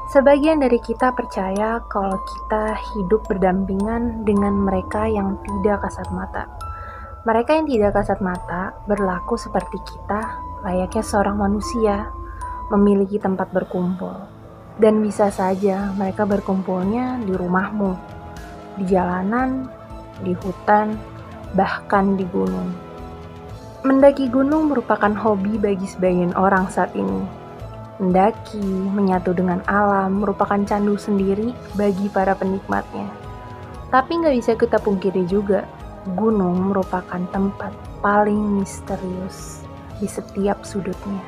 Sebagian dari kita percaya kalau kita hidup berdampingan dengan mereka yang tidak kasat mata. Mereka yang tidak kasat mata berlaku seperti kita, layaknya seorang manusia, memiliki tempat berkumpul. Dan bisa saja mereka berkumpulnya di rumahmu, di jalanan, di hutan, bahkan di gunung. Mendaki gunung merupakan hobi bagi sebagian orang saat ini. Mendaki, menyatu dengan alam, merupakan candu sendiri bagi para penikmatnya. Tapi nggak bisa kita pungkiri juga, gunung merupakan tempat paling misterius di setiap sudutnya.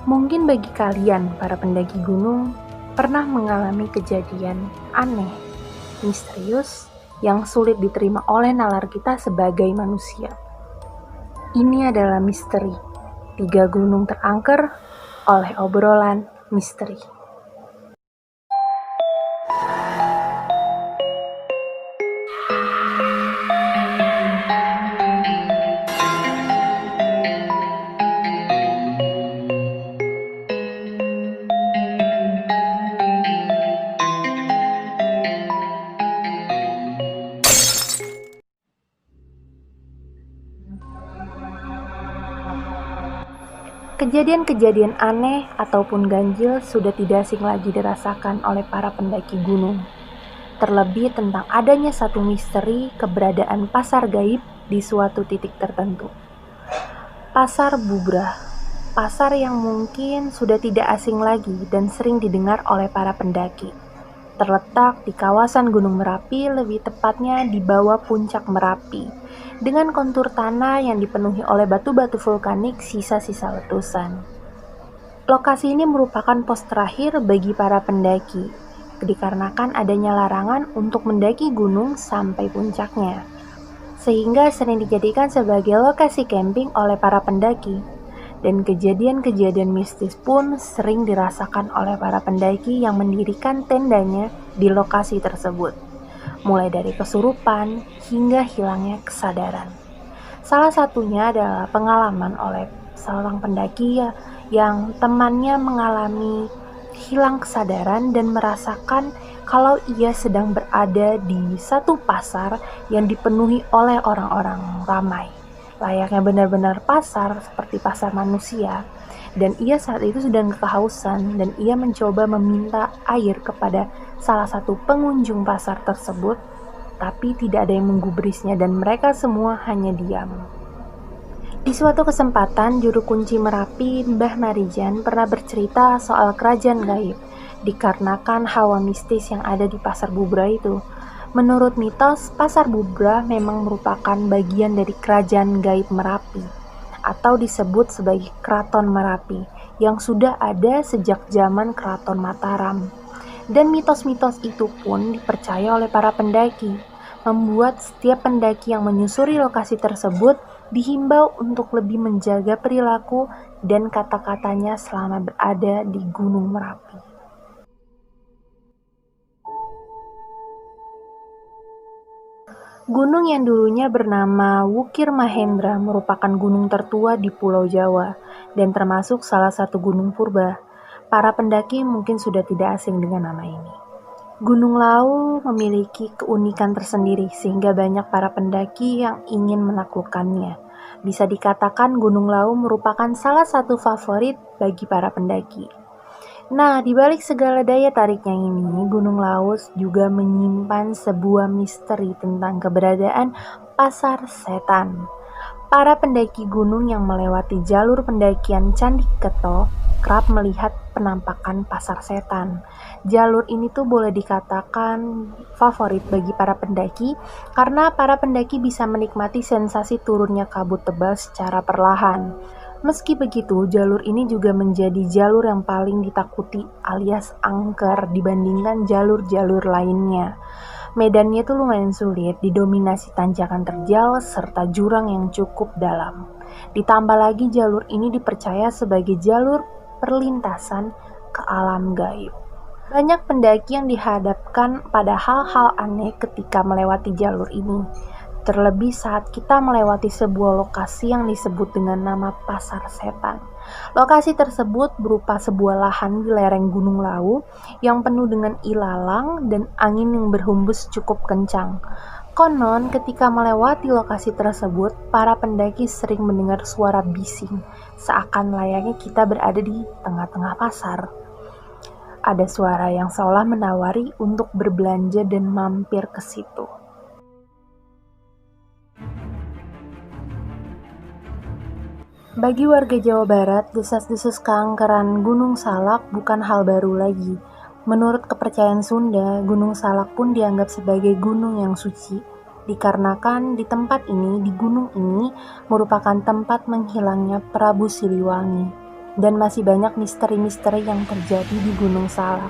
Mungkin bagi kalian, para pendaki gunung, pernah mengalami kejadian aneh, misterius, yang sulit diterima oleh nalar kita sebagai manusia. Ini adalah misteri 3 gunung terangker oleh obrolan misteri. Kejadian-kejadian aneh ataupun ganjil sudah tidak asing lagi dirasakan oleh para pendaki gunung. Terlebih tentang adanya satu misteri keberadaan pasar gaib di suatu titik tertentu. Pasar Bubrah, pasar yang mungkin sudah tidak asing lagi dan sering didengar oleh para pendaki. Terletak di kawasan Gunung Merapi, lebih tepatnya di bawah puncak Merapi, dengan kontur tanah yang dipenuhi oleh batu-batu vulkanik sisa-sisa letusan. Lokasi ini merupakan pos terakhir bagi para pendaki, dikarenakan adanya larangan untuk mendaki gunung sampai puncaknya, sehingga sering dijadikan sebagai lokasi camping oleh para pendaki. Dan kejadian-kejadian mistis pun sering dirasakan oleh para pendaki yang mendirikan tendanya di lokasi tersebut, mulai dari kesurupan hingga hilangnya kesadaran. Salah satunya adalah pengalaman oleh seorang pendaki yang temannya mengalami hilang kesadaran dan merasakan kalau ia sedang berada di satu pasar yang dipenuhi oleh orang-orang ramai. Layaknya benar-benar pasar seperti pasar manusia, dan ia saat itu sedang kehausan dan ia mencoba meminta air kepada salah satu pengunjung pasar tersebut, tapi tidak ada yang menggubrisnya dan mereka semua hanya diam. Di suatu kesempatan, juru kunci Merapi, Mbah Marijan, pernah bercerita soal kerajaan gaib, dikarenakan hawa mistis yang ada di pasar Bubrah itu. Menurut mitos, pasar Bubrah memang merupakan bagian dari kerajaan gaib Merapi, atau disebut sebagai Keraton Merapi, yang sudah ada sejak zaman Keraton Mataram. Dan mitos-mitos itu pun dipercaya oleh para pendaki, membuat setiap pendaki yang menyusuri lokasi tersebut dihimbau untuk lebih menjaga perilaku dan kata-katanya selama berada di Gunung Merapi. Gunung yang dulunya bernama Wukir Mahendra merupakan gunung tertua di Pulau Jawa dan termasuk salah satu gunung purba. Para pendaki mungkin sudah tidak asing dengan nama ini. Gunung Lawu memiliki keunikan tersendiri sehingga banyak para pendaki yang ingin menaklukkannya. Bisa dikatakan Gunung Lawu merupakan salah satu favorit bagi para pendaki. Nah, di balik segala daya tariknya ini, Gunung Lawu juga menyimpan sebuah misteri tentang keberadaan pasar setan. Para pendaki gunung yang melewati jalur pendakian Candi Keto kerap melihat penampakan pasar setan. Jalur ini tuh boleh dikatakan favorit bagi para pendaki karena para pendaki bisa menikmati sensasi turunnya kabut tebal secara perlahan. Meski begitu, jalur ini juga menjadi jalur yang paling ditakuti alias angker dibandingkan jalur-jalur lainnya. Medannya tuh lumayan sulit, didominasi tanjakan terjal serta jurang yang cukup dalam. Ditambah lagi jalur ini dipercaya sebagai jalur perlintasan ke alam gaib. Banyak pendaki yang dihadapkan pada hal-hal aneh ketika melewati jalur ini. Terlebih saat kita melewati sebuah lokasi yang disebut dengan nama Pasar Setan. Lokasi tersebut berupa sebuah lahan di lereng Gunung Lawu yang penuh dengan ilalang dan angin yang berhembus cukup kencang. Konon, ketika melewati lokasi tersebut, para pendaki sering mendengar suara bising, seakan layaknya kita berada di tengah-tengah pasar. Ada suara yang seolah menawari untuk berbelanja dan mampir ke situ. Bagi warga Jawa Barat, desas-desus keangkeran Gunung Salak bukan hal baru lagi. Menurut kepercayaan Sunda, Gunung Salak pun dianggap sebagai gunung yang suci, dikarenakan di tempat ini, di gunung ini, merupakan tempat menghilangnya Prabu Siliwangi. Dan masih banyak misteri-misteri yang terjadi di Gunung Salak.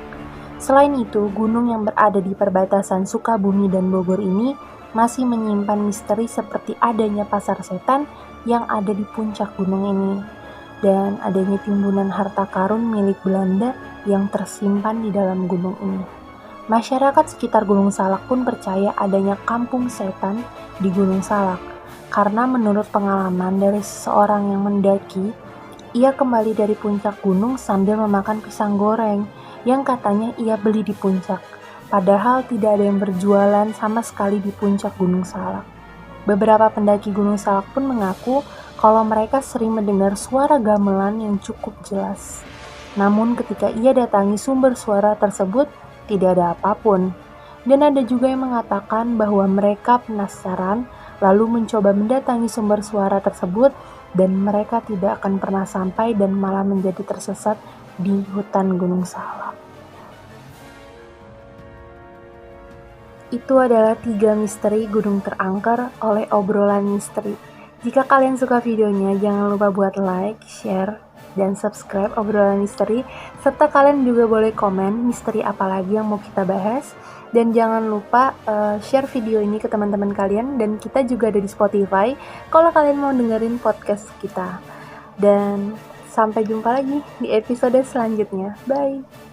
Selain itu, gunung yang berada di perbatasan Sukabumi dan Bogor ini masih menyimpan misteri seperti adanya pasar setan yang ada di puncak gunung ini, dan adanya timbunan harta karun milik Belanda yang tersimpan di dalam gunung ini. Masyarakat sekitar Gunung Salak pun percaya adanya kampung setan di Gunung Salak, karena menurut pengalaman dari seseorang yang mendaki, ia kembali dari puncak gunung sambil memakan pisang goreng yang katanya ia beli di puncak, padahal tidak ada yang berjualan sama sekali di puncak Gunung Salak. Beberapa pendaki Gunung Salak pun mengaku kalau mereka sering mendengar suara gamelan yang cukup jelas. Namun ketika ia datangi sumber suara tersebut, tidak ada apapun. Dan ada juga yang mengatakan bahwa mereka penasaran lalu mencoba mendatangi sumber suara tersebut dan mereka tidak akan pernah sampai dan malah menjadi tersesat di hutan Gunung Salak. Itu adalah 3 misteri gunung terangker oleh obrolan misteri. Jika kalian suka videonya, jangan lupa buat like, share, dan subscribe obrolan misteri, serta kalian juga boleh komen misteri apa lagi yang mau kita bahas. Dan jangan lupa share video ini ke teman-teman kalian, dan kita juga ada di Spotify kalau kalian mau dengerin podcast kita. Dan sampai jumpa lagi di episode selanjutnya. Bye!